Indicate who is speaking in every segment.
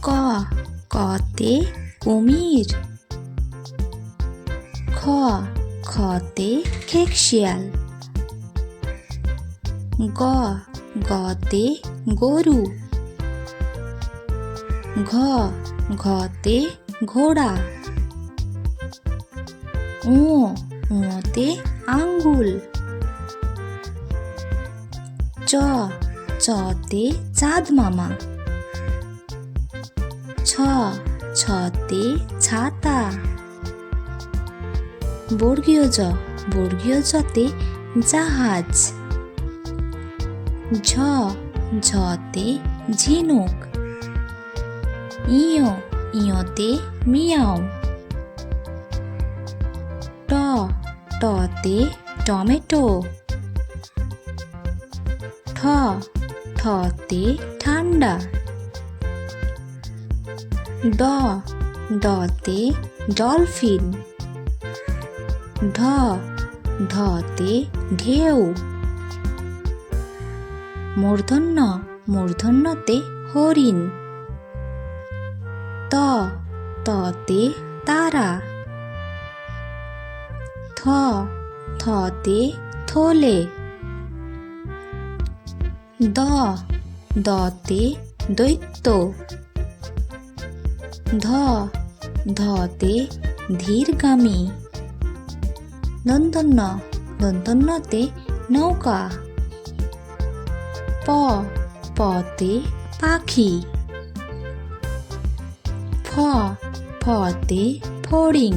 Speaker 1: ক কতে কুমির। খ খতে খেকশিয়াল। গ গতে গরু। ঘ ঘতে ঘোড়া। ঙ ঙতে আঙ্গুল। চ চতে চাঁদ মামা। ছ ছতে ছাতা। বর্গীয় জ বর্গীয় জতে জাহাজ। ঝ ঝতে ঝিনুক। ইয় ইয়তে মিয়াও। ট টতে টমেটো। ঠ ঠতে ঠান্ডা। ড ডতে ডলফিন। ঢ ঢতে ঢেউ। মূর্ধন্য মূর্ধন্যতে হরিণ। ত ততে তারা। থ থতে থলে। দ দতে দৈত্য। ধ ধতে ধীরগামী। দন্তন্য দন্তন্যতে নৌকা। প পতে পাখি। ফ ফতে ফড়িং।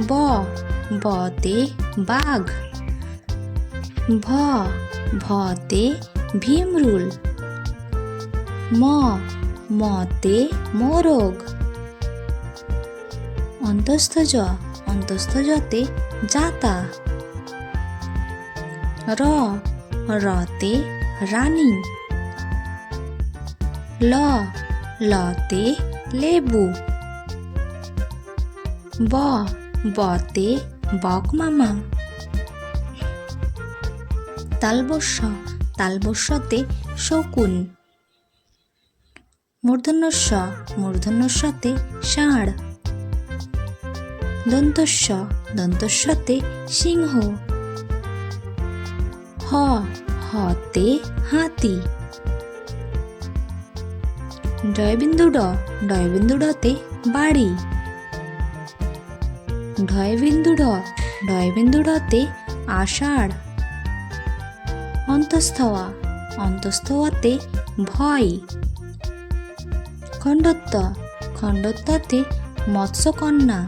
Speaker 1: ব বতে বাঘ। ভ ভতে ভীমরুল। ম মতে মোরগ। অন্তস্থ জ অন্তস্থ জতে জাতা। র রতে রানী। ল লতে লেবু। ব বতে বকমামা। তালবস্য তালবস্যতে শকুন। মূর্ধন্যস্য মূর্ধন্যস্যতে ষাঁড়। দন্তস্য দন্তস্যতে সিংহ। হ হতে হাতি। ডয়বিন্দু ড ডয়বিন্দু ডতে বাড়ি। ঢয়বিন্দু ঢ ঢয়বিন্দু ঢতে আষাঢ়। অন্তস্থা অন্তস্থতে ভয়। খণ্ডত্ব খণ্ডত্বতে মৎস্যকন্যা।